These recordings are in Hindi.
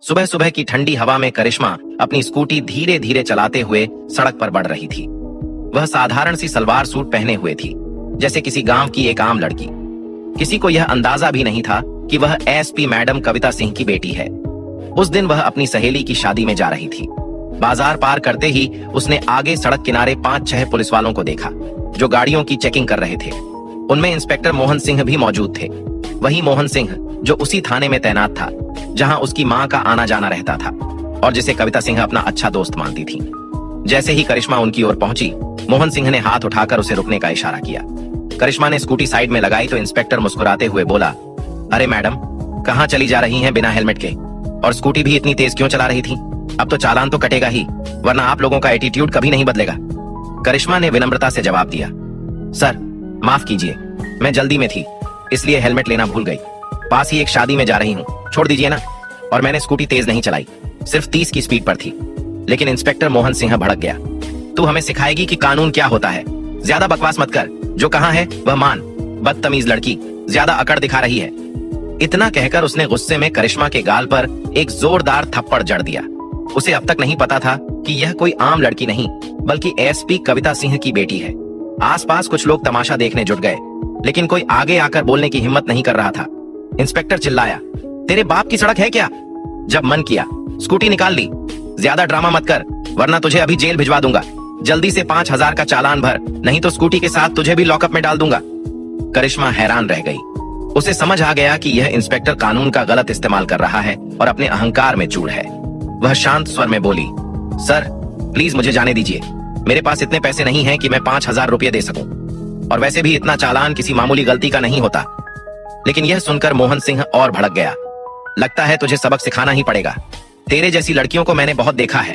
सुबह सुबह की ठंडी हवा में करिश्मा अपनी स्कूटी धीरे धीरे चलाते हुए सड़क पर बढ़ रही थी। वह साधारण सी सलवार सूट पहने हुए थी, जैसे किसी गांव की एक आम लड़की। किसी को यह अंदाजा भी नहीं था कि वह एसपी मैडम कविता सिंह की बेटी है। उस दिन वह अपनी सहेली की शादी में जा रही थी। बाजार पार करते ही उसने आगे सड़क किनारे 5-6 पुलिस वालों को देखा, जो गाड़ियों की चेकिंग कर रहे थे। उनमें इंस्पेक्टर मोहन सिंह भी मौजूद थे। वही मोहन सिंह जो उसी थाने में तैनात था जहां उसकी मां का आना जाना रहता था और जिसे कविता सिंह अपना अच्छा दोस्त मानती थी। जैसे ही करिश्मा उनकी ओर पहुंची, मोहन सिंह ने हाथ उठाकर उसे रुकने का इशारा किया। करिश्मा ने स्कूटी साइड में लगाई तो इंस्पेक्टर मुस्कुराते हुए बोला, अरे मैडम, कहां चली जा रही हैं बिना हेलमेट के? और स्कूटी भी इतनी तेज क्यों चला रही थी? अब तो चालान तो कटेगा ही, वरना आप लोगों का एटीट्यूड कभी नहीं बदलेगा। करिश्मा ने विनम्रता से जवाब दिया, सर माफ कीजिए, मैं जल्दी में थी इसलिए हेलमेट लेना भूल गई। पास ही एक शादी में जा रही हूँ, छोड़ दीजिए ना। और मैंने स्कूटी तेज नहीं चलाई, सिर्फ 30 की स्पीड पर थी। लेकिन इंस्पेक्टर मोहन सिंह भड़क गया, तू हमें सिखाएगी कि कानून क्या होता है? ज्यादा बकवास मत कर, जो कहाँ है वह मान। बदतमीज लड़की, ज्यादा अकड़ दिखा रही है। इतना कहकर उसने गुस्से में करिश्मा के गाल पर एक जोरदार थप्पड़ जड़ दिया। उसे अब तक नहीं पता था कि यह कोई आम लड़की नहीं, बल्कि एसपी कविता सिंह की बेटी है। आसपास कुछ लोग तमाशा देखने जुट गए, लेकिन कोई आगे आकर बोलने की हिम्मत नहीं कर रहा था। इंस्पेक्टर चिल्लाया, तेरे बाप की सड़क है क्या? जब मन किया स्कूटी निकाल ली। ज्यादा ड्रामा मत कर, वरना तुझे अभी जेल भिजवा दूंगा। जल्दी से 5000 का चालान भर, नहीं तो स्कूटी के साथ तुझे भी लॉकअप में डाल दूंगा। करिश्मा हैरान रह गई। उसे समझ आ गया कि यह इंस्पेक्टर कानून का गलत इस्तेमाल कर रहा है और अपने अहंकार में चूर है। वह शांत स्वर में बोली, सर प्लीज मुझे जाने दीजिए, मेरे पास इतने पैसे नहीं हैं कि मैं 5000 रुपये दे सकूं। और वैसे भी इतना चालान किसी मामूली गलती का नहीं होता। लेकिन यह सुनकर मोहन सिंह और भड़क गया, लगता है तुझे सबक सिखाना ही पड़ेगा। तेरे जैसी लड़कियों को मैंने बहुत देखा है,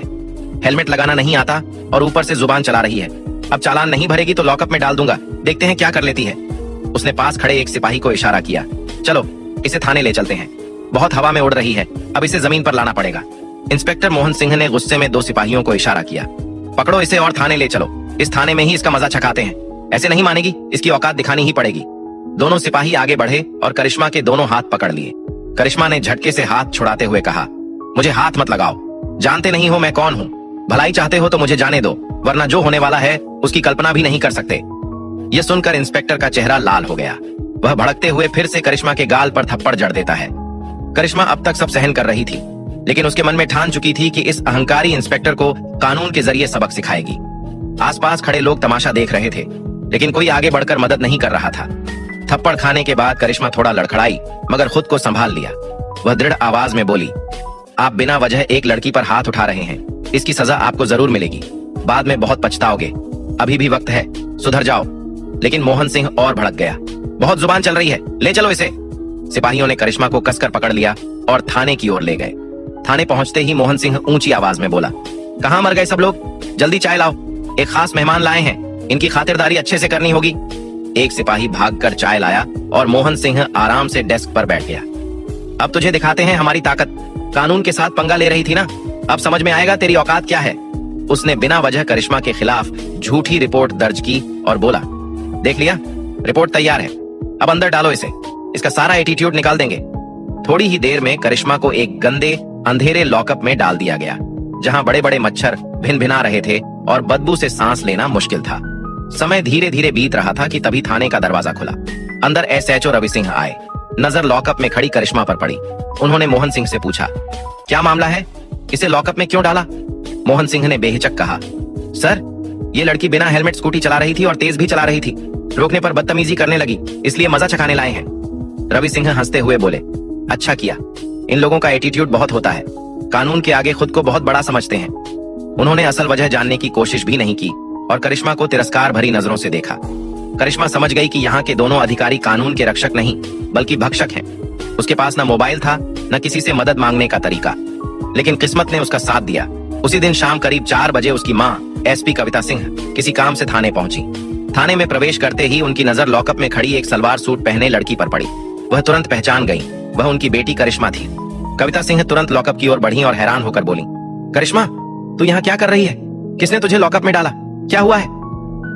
हेलमेट लगाना नहीं आता और ऊपर से जुबान चला रही है। अब चालान नहीं भरेगी तो लॉकअप में डाल दूंगा, देखते हैं क्या कर लेती है। उसने पास खड़े एक सिपाही को इशारा किया, चलो इसे थाने ले चलते हैं, बहुत हवा में उड़ रही है, अब इसे जमीन पर लाना पड़ेगा। इंस्पेक्टर मोहन सिंह ने गुस्से में 2 सिपाहियों को इशारा किया, पकड़ो इसे और थाने ले चलो, इस थाने में ही इसका मजा चखाते हैं। ऐसे नहीं मानेगी, इसकी औकात दिखानी ही पड़ेगी। दोनों सिपाही आगे बढ़े और करिश्मा के दोनों हाथ पकड़ लिए। करिश्मा ने झटके से हाथ छुड़ाते हुए कहा, मुझे हाथ मत लगाओ, जानते नहीं हो मैं कौन हूँ। भलाई चाहते हो तो मुझे जाने दो, वरना जो होने वाला है उसकी कल्पना भी नहीं कर सकते। यह सुनकर इंस्पेक्टर का चेहरा लाल हो गया। वह भड़कते हुए फिर से करिश्मा के गाल पर थप्पड़ जड़ देता है। करिश्मा अब तक सब सहन कर रही थी, लेकिन उसके मन में ठान चुकी थी कि इस अहंकारी इंस्पेक्टर को कानून के जरिए सबक सिखाएगी। आसपास खड़े लोग तमाशा देख रहे थे, लेकिन कोई आगे बढ़कर मदद नहीं कर रहा था। थप्पड़ खाने के बाद करिश्मा थोड़ा लड़खड़ाई, मगर खुद को संभाल लिया। वह दृढ़ आवाज में बोली, आप बिना वजह एक लड़की पर हाथ उठा रहे हैं, इसकी सजा आपको जरूर मिलेगी, बाद में बहुत पछताओगे। अभी भी वक्त है, सुधर जाओ। लेकिन मोहन सिंह और भड़क गया, बहुत जुबान चल रही है, ले चलो इसे। सिपाहियों ने करिश्मा को कसकर पकड़ लिया और थाने की ओर ले गए। थाने पहुंचते ही मोहन सिंह ऊंची आवाज में बोला, कहां मर गए सब लोग? जल्दी चाय लाओ, एक खास मेहमान लाए हैं, इनकी खातिरदारी अच्छे से करनी होगी। एक सिपाही भागकर चाय लाया और मोहन सिंह आराम से डेस्क पर बैठ गया। अब तुझे दिखाते हैं हमारी ताकत, कानून के साथ पंगा ले रही थी ना, अब समझ में आएगा तेरी औकात क्या है। उसने बिना वजह करिश्मा के खिलाफ झूठी रिपोर्ट दर्ज की और बोला, देख लिया, रिपोर्ट तैयार है, अब अंदर डालो इसे, इसका सारा एटीट्यूड निकाल देंगे। थोड़ी ही देर में करिश्मा को एक गंदे अंधेरे लॉकअप में डाल दिया गया, जहां बड़े बड़े मच्छर भिन भिना रहे थे और बदबू से सांस लेना मुश्किल था। समय धीरे धीरे बीत रहा था कि तभी थाने का दरवाजा खुला। अंदर एसएचओ रवि सिंह आए। नजर लॉकअप में खड़ी करिश्मा पर पड़ी। उन्होंने मोहन सिंह से पूछा, क्या मामला है, इसे लॉकअप में क्यों डाला? मोहन सिंह ने बेहिचक कहा, सर ये लड़की बिना हेलमेट स्कूटी चला रही थी और तेज भी चला रही थी, रोकने पर बदतमीजी करने लगी, इसलिए मजा चखाने लाए हैं। रवि सिंह हंसते हुए बोले, अच्छा किया, इन लोगों का एटीट्यूड बहुत होता है, कानून के आगे खुद को बहुत बड़ा समझते हैं। उन्होंने असल वजह जानने की कोशिश भी नहीं की और करिश्मा को तिरस्कार भरी नजरों से देखा। करिश्मा समझ गई कि यहाँ के दोनों अधिकारी कानून के रक्षक नहीं बल्कि भक्षक हैं। उसके पास न मोबाइल था, न किसी से मदद मांगने का तरीका, लेकिन किस्मत ने उसका साथ दिया। उसी दिन शाम करीब 4 बजे उसकी माँ एसपी कविता सिंह किसी काम से थाने पहुंची। थाने में प्रवेश करते ही उनकी नजर लॉकअप में खड़ी एक सलवार सूट पहने लड़की पर पड़ी। वह तुरंत पहचान गई, वह उनकी बेटी करिश्मा थी। कविता सिंह तुरंत लॉकअप की ओर बढ़ी और हैरान होकर बोली, करिश्मा तू यहाँ क्या कर रही है? किसने तुझे लॉकअप में डाला? क्या हुआ है?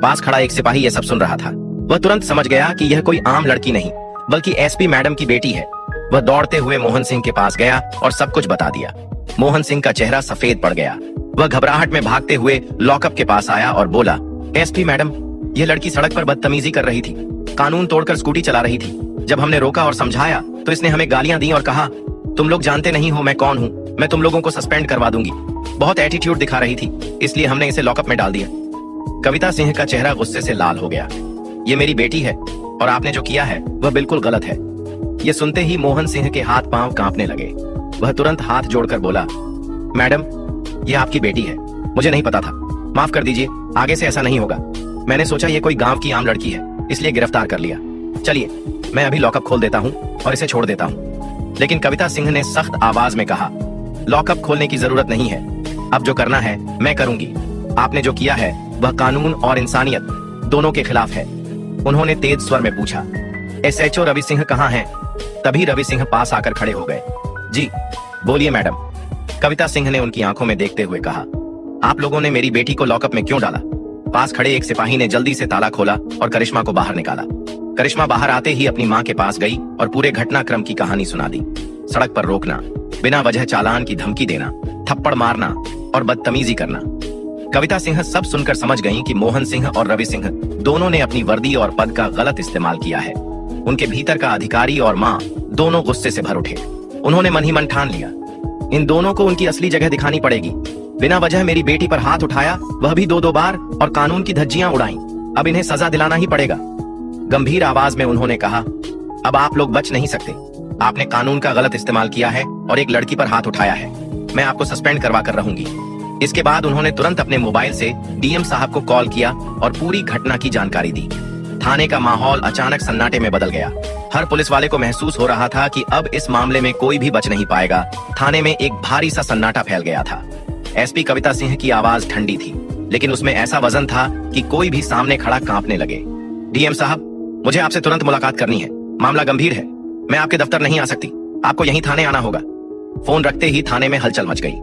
पास खड़ा एक सिपाही यह सब सुन रहा था। वह तुरंत समझ गया कि यह कोई आम लड़की नहीं बल्कि एसपी मैडम की बेटी है। वह दौड़ते हुए मोहन सिंह के पास गया और सब कुछ बता दिया। मोहन सिंह का चेहरा सफेद पड़ गया। वह घबराहट में भागते हुए लॉकअप के पास आया और बोला, एसपी मैडम, यह लड़की सड़क पर बदतमीजी कर रही थी, कानून तोड़कर स्कूटी चला रही थी। जब हमने रोका और समझाया तो इसने हमें गालियां दी और कहा, तुम लोग जानते नहीं हो मैं कौन हूँ, मैं तुम लोगों को सस्पेंड करवा दूंगी। बहुत एटीट्यूड दिखा रही थी, इसलिए हमने इसे लॉकअप में डाल दिया। कविता सिंह का चेहरा गुस्से से लाल हो गया। ये मेरी बेटी है और आपने जो किया है वह बिल्कुल गलत है। ये सुनते ही मोहन सिंह के हाथ पांव कांपने लगे। वह तुरंत हाथ जोड़कर बोला, मैडम, ये आपकी बेटी है, मुझे नहीं पता था, माफ कर दीजिए, आगे से ऐसा नहीं होगा। मैंने सोचा ये कोई गांव की आम लड़की है, इसलिए गिरफ्तार कर लिया। चलिए, मैं अभी लॉकअप खोल देता हूँ और इसे छोड़ देता हूँ। लेकिन कविता सिंह ने सख्त आवाज में कहा, लॉकअप खोलने की जरूरत नहीं है, अब जो करना है मैं करूंगी। आपने जो किया है वह कानून और इंसानियत दोनों के खिलाफ है। उन्होंने तेज स्वर में पूछा, एसएचओ रवि सिंह कहाँ हैं? तभी रवि सिंह पास आकर खड़े हो गए। जी बोलिए मैडम, कविता सिंह ने उनकी आंखों में देखते हुए कहा, आप लोगों ने मेरी बेटी को लॉकअप में क्यों डाला? पास खड़े एक सिपाही ने जल्दी से ताला खोला और करिश्मा को बाहर निकाला। करिश्मा बाहर आते ही अपनी मां के पास गई और पूरे घटनाक्रम की कहानी सुना दी। सड़क पर रोकना, बिना वजह चालान की धमकी देना, थप्पड़ मारना और बदतमीजी करना। कविता सिंह सब सुनकर समझ गईं कि मोहन सिंह और रवि सिंह दोनों ने अपनी वर्दी और पद का गलत इस्तेमाल किया है। उनके भीतर का अधिकारी और मां दोनों गुस्से से भर उठे। उन्होंने मन ही मन ठान लिया, इन दोनों को उनकी असली जगह दिखानी पड़ेगी। बिना वजह मेरी बेटी पर हाथ उठाया, वह भी 2-2 बार, और कानून की धज्जियां उड़ाई। अब इन्हें सजा दिलाना ही पड़ेगा। गंभीर आवाज में उन्होंने कहा, अब आप लोग बच नहीं सकते। आपने कानून का गलत इस्तेमाल किया है और एक लड़की पर हाथ उठाया है। मैं आपको सस्पेंड करवा कर रहूंगी। इसके बाद उन्होंने तुरंत अपने मोबाइल से डीएम साहब को कॉल किया और पूरी घटना की जानकारी दी। थाने का माहौल अचानक सन्नाटे में बदल गया। हर पुलिस वाले को महसूस हो रहा था कि अब इस मामले में कोई भी बच नहीं पाएगा। थाने में एक भारी सा सन्नाटा फैल गया था। एसपी कविता सिंह की आवाज ठंडी थी, लेकिन उसमें ऐसा वजन था कि कोई भी सामने खड़ा कांपने लगे। डीएम साहब, मुझे आपसे तुरंत मुलाकात करनी है। मामला गंभीर है, मैं आपके दफ्तर नहीं आ सकती, आपको यहीं थाने आना होगा। फोन रखते ही थाने में हलचल मच गई।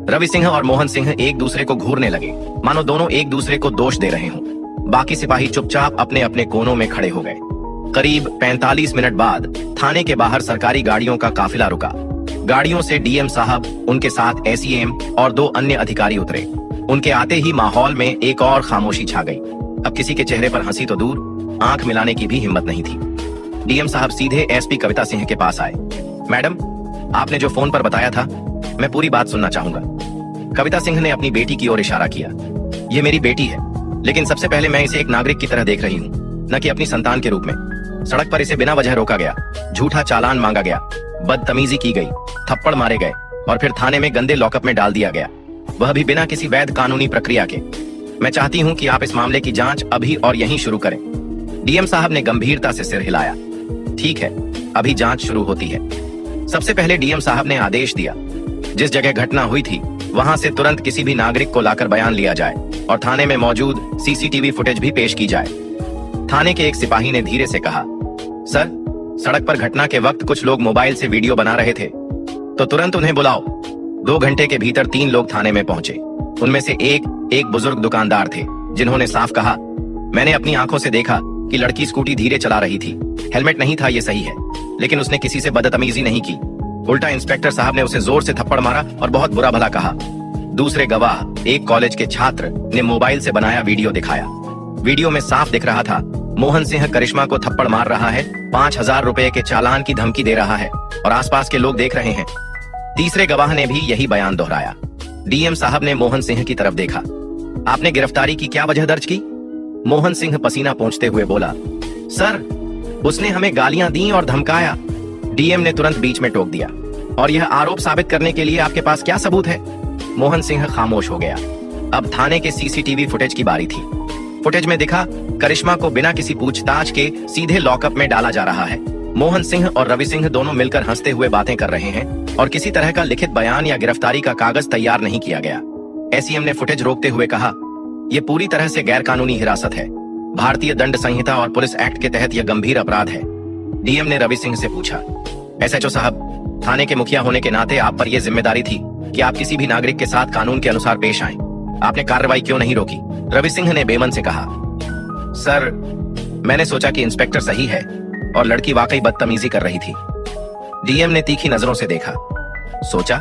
रवि सिंह और मोहन सिंह एक दूसरे को घूरने लगे, मानो दोनों एक दूसरे को दोष दे रहे हों। बाकी सिपाही चुपचाप अपने अपने कोनों में खड़े हो गए। करीब 45 मिनट बाद थाने के बाहर सरकारी गाड़ियों का काफिला रुका। गाड़ियों से डीएम साहब, उनके साथ एसईएम और 2 अन्य अधिकारी उतरे। उनके आते ही माहौल में एक और खामोशी छा गई। अब किसी के चेहरे पर हंसी तो दूर, आंख मिलाने की भी हिम्मत नहीं थी। डीएम साहब सीधे एसपी कविता सिंह के पास आए। मैडम, आपने जो फोन पर बताया था, मैं पूरी बात सुनना चाहूंगा। कविता सिंह ने अपनी बेटी की ओर इशारा किया। ये मेरी बेटी है, लेकिन सबसे पहले मैं इसे एक नागरिक की तरह देख रही हूँ, न कि अपनी संतान के रूप में। सड़क पर इसे बिना वजह रोका गया, झूठा चालान मांगा गया, बदतमीजी की गई, थप्पड़ मारे गए और फिर थाने में गंदे लॉकअप में डाल दिया गया, वह भी बिना किसी वैध कानूनी प्रक्रिया के। मैं चाहती हूँ कि आप इस मामले की जांच अभी और यहीं शुरू करें। डीएम साहब ने गंभीरता से सिर हिलाया। ठीक है, अभी जांच शुरू होती है। सबसे पहले डीएम साहब ने आदेश दिया, जिस जगह घटना हुई थी वहां से तुरंत किसी भी नागरिक को लाकर बयान लिया जाए और थाने में मौजूद सीसीटीवी फुटेज भी पेश की जाए। थाने के एक सिपाही ने धीरे से कहा, सर, सड़क पर घटना के वक्त कुछ लोग मोबाइल से वीडियो बना रहे थे, तो तुरंत उन्हें बुलाओ। 2 घंटे के भीतर 3 लोग थाने में पहुंचे। उनमें से एक बुजुर्ग दुकानदार थे, जिन्होंने साफ कहा, मैंने अपनी आंखों से देखा कि लड़की स्कूटी धीरे चला रही थी। हेलमेट नहीं था, ये सही है, लेकिन उसने किसी से बदतमीजी नहीं की। उल्टा इंस्पेक्टर साहब ने उसे जोर से थप्पड़ मारा और बहुत बुरा भला कहा। दूसरे गवाह, एक कॉलेज के छात्र, ने मोबाइल से बनाया वीडियो दिखाया। वीडियो में साफ दिख रहा था, मोहन सिंह करिश्मा को थप्पड़ मार रहा है, 5000 रुपए के चालान की धमकी दे रहा है और आसपास के लोग देख रहे हैं। तीसरे गवाह ने भी यही बयान दोहराया। डीएम साहब ने मोहन सिंह की तरफ देखा। आपने गिरफ्तारी की क्या वजह दर्ज की? मोहन सिंह पसीना पोंछते हुए बोला, सर, उसने हमें गालियां दी और धमकाया। डीएम ने तुरंत बीच में टोक दिया, और यह आरोप साबित करने के लिए आपके पास क्या सबूत है? मोहन सिंह खामोश हो गया। अब थाने के सीसीटीवी फुटेज की बारी थी। फुटेज में दिखा, करिश्मा को बिना किसी पूछताछ के सीधे लॉकअप में डाला जा रहा है। मोहन सिंह और रवि सिंह दोनों मिलकर हंसते हुए बातें कर रहे हैं और किसी तरह का लिखित बयान या गिरफ्तारी का कागज तैयार नहीं किया गया। एसईएम ने फुटेज रोकते हुए कहा, यह पूरी तरह से गैर कानूनी हिरासत है। भारतीय दंड संहिता और पुलिस एक्ट के तहत यह गंभीर अपराध है। डीएम ने रवि सिंह से पूछा, एसएचओ साहब, थाने के मुखिया होने के नाते आप पर यह जिम्मेदारी थी कि आप किसी भी नागरिक के साथ कानून के अनुसार पेश आएं। आपने कार्रवाई क्यों नहीं रोकी? रवि सिंह ने बेमन से कहा, सर, मैंने सोचा कि इंस्पेक्टर सही है और लड़की वाकई बदतमीजी कर रही थी। डीएम ने तीखी नजरों से देखा। सोचा,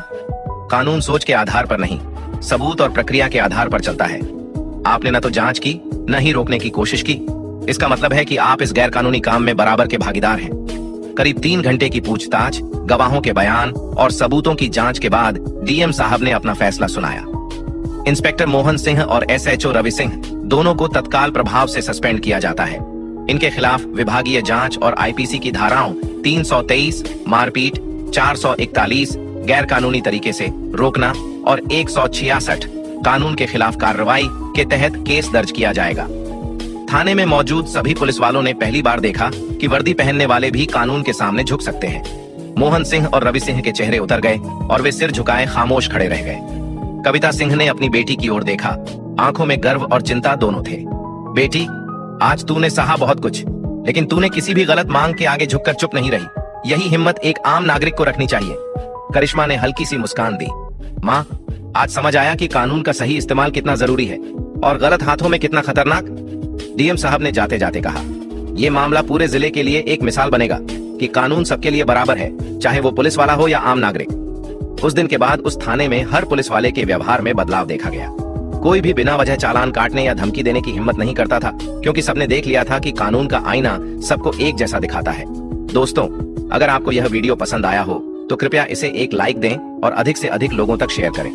कानून सोच के आधार पर नहीं, सबूत और प्रक्रिया के आधार पर चलता है। आपने न तो जांच की, न ही रोकने की कोशिश की। इसका मतलब है कि आप इस गैरकानूनी काम में बराबर के भागीदार हैं। करीब 3 घंटे की पूछताछ, गवाहों के बयान और सबूतों की जांच के बाद डीएम साहब ने अपना फैसला सुनाया। इंस्पेक्टर मोहन सिंह और एसएचओ रवि सिंह दोनों को तत्काल प्रभाव से सस्पेंड किया जाता है। इनके खिलाफ विभागीय जांच और आईपीसी की धाराओं 323 मारपीट, 441 गैर कानूनी तरीके से रोकना और 166 कानून के खिलाफ कार्रवाई के तहत केस दर्ज किया जाएगा। थाने में मौजूद सभी पुलिस वालों ने पहली बार देखा कि वर्दी पहनने वाले भी कानून के सामने झुक सकते हैं। मोहन सिंह और रवि सिंह के चेहरे उतर गए और वे सिर झुकाए खामोश खड़े रह गए। कविता सिंह ने अपनी बेटी की ओर देखा। आंखों में गर्व और चिंता दोनों थे। बेटी, आज तूने सहा बहुत कुछ, लेकिन तूने किसी भी गलत मांग के आगे झुककर चुप नहीं रही। यही हिम्मत एक आम नागरिक को रखनी चाहिए। करिश्मा ने हल्की सी मुस्कान दी। माँ, आज समझ आया कि कानून का सही इस्तेमाल कितना जरूरी है और गलत हाथों में कितना खतरनाक। डीएम साहब ने जाते जाते कहा, यह मामला पूरे जिले के लिए एक मिसाल बनेगा कि कानून सबके लिए बराबर है, चाहे वो पुलिस वाला हो या आम नागरिक। उस दिन के बाद उस थाने में हर पुलिस वाले के व्यवहार में बदलाव देखा गया। कोई भी बिना वजह चालान काटने या धमकी देने की हिम्मत नहीं करता था, क्योंकि सबने देख लिया था कि कानून का आईना सबको एक जैसा दिखाता है। दोस्तों, अगर आपको यह वीडियो पसंद आया हो तो कृपया इसे एक लाइक दें और अधिक से अधिक लोगों तक शेयर करें।